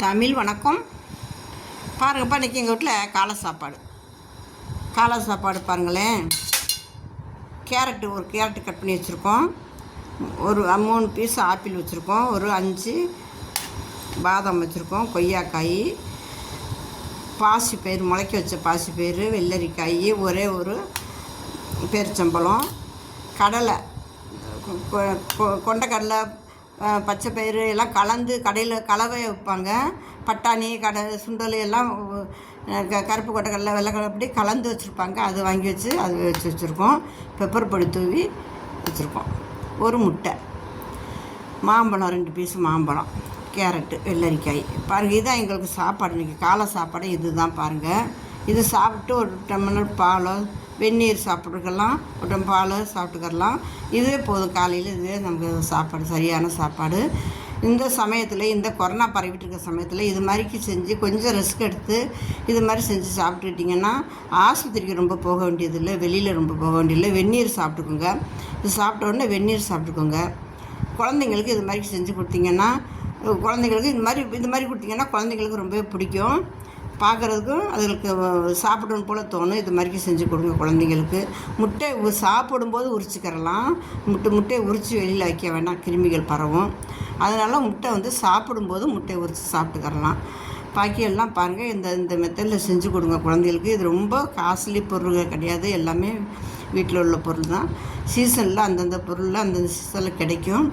தமிழ் வணக்கம். பாருங்கப்பா, இன்றைக்கி எங்கள் வீட்டில் காலை சாப்பாடு பாருங்களேன். ஒரு கேரட்டு கட் பண்ணி வச்சுருக்கோம். ஒரு 3 பீஸ் ஆப்பிள் வச்சுருக்கோம். ஒரு 5 பாதாம் வச்சுருக்கோம். கொய்யாக்காய், பாசிப்பயிறு, முளைக்க வச்ச பாசிப்பயிறு, வெள்ளரிக்காய், ஒரே ஒரு பேரிச்சம்பழம், கடலை, கொண்டக்கடலை, பச்சை பயிறு எல்லாம் கலந்து கடையில் கலவை வைப்பாங்க. பட்டாணி, சுண்டல் எல்லாம் கருப்பு கொண்டக்கடலை, வெள்ளைக்கடலை அப்படி கலந்து வச்சுருப்பாங்க. அது வாங்கி வச்சுருக்கோம். பெப்பர் பொடி தூவி வச்சுருக்கோம். ஒரு முட்டை, மாம்பழம், 2 பீஸ் மாம்பழம், கேரட்டு, வெள்ளரிக்காய். பாருங்கள், இதுதான் எங்களுக்கு சாப்பாடு. இன்றைக்கி காலை சாப்பாடு இது தான் பாருங்கள். இது சாப்பிட்டு ஒரு டம்ளர் பாலோ வெந்நீர் சாப்பிட்டுக்கலாம், ஒரு பால் சாப்பிட்டுக்கலாம். இதுவே போதும். காலையில் இதுவே நமக்கு சாப்பாடு, சரியான சாப்பாடு. இந்த சமயத்தில், இந்த கொரோனா பரவிட்டு இருக்க சமயத்தில் இது மாதிரிக்கு செஞ்சு கொஞ்சம் ரிஸ்க் எடுத்து இது மாதிரி செஞ்சு சாப்பிட்டுக்கிட்டிங்கன்னா ஆஸ்பத்திரிக்கு ரொம்ப போக வேண்டியதில்லை, வெளியில் ரொம்ப போக வேண்டியதில்லை. வெந்நீர் சாப்பிட்டுக்கோங்க. இது சாப்பிட்ட உடனே வெந்நீர் சாப்பிட்டுக்கோங்க. குழந்தைங்களுக்கு இது மாதிரி செஞ்சு கொடுத்தீங்கன்னா, குழந்தைங்களுக்கு இது மாதிரி கொடுத்தீங்கன்னா குழந்தைங்களுக்கு ரொம்பவே பிடிக்கும். பார்க்குறதுக்கும் அதுகளுக்கு சாப்பிடணும் போல் தோணும். இது மாதிரி செஞ்சு கொடுங்க குழந்தைங்களுக்கு. முட்டை சாப்பிடும்போது உரிச்சிக்கிறலாம். முட்டையை உரித்து வெளியில் வைக்க வேண்டாம், கிருமிகள் பரவும். அதனால் முட்டை சாப்பிடும்போது முட்டையை உரித்து சாப்பிட்டுக்கிறலாம். பாக்கியெல்லாம் பாருங்கள், இந்த மெத்தடில் செஞ்சு கொடுங்க குழந்தைகளுக்கு. இது ரொம்ப காஸ்ட்லி பொருள்கள் கிடையாது, எல்லாமே வீட்டில் உள்ள பொருள் தான். சீசனில் அந்தந்த பொருளில் அந்தந்த சீசனில் கிடைக்கும்.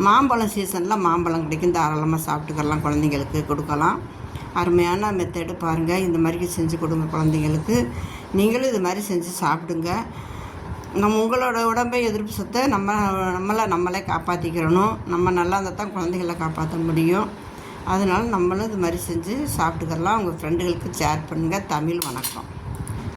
மாம்பழம் சீசனில் மாம்பழம் கிடைக்கும். தாராளமாக சாப்பிட்டுக்கலாம், குழந்தைங்களுக்கு கொடுக்கலாம். அருமையான மெத்தடு பாருங்கள். இந்த மாதிரி செஞ்சு கொடுங்க குழந்தைங்களுக்கு. நீங்களும் இது மாதிரி செஞ்சு சாப்பிடுங்க. உங்களோட உடம்பை எதிர்ப்பு சத்தை நம்மளே காப்பாற்றிக்கிறணும். நம்ம நல்லா இருந்தால் தான் குழந்தைகளை காப்பாற்ற முடியும். அதனால் நம்மளும் இது மாதிரி செஞ்சு சாப்பிட்டுக்கலாம். உங்கள் ஃப்ரெண்டுகளுக்கு ஷேர் பண்ணுங்கள். தமிழ் வணக்கம்.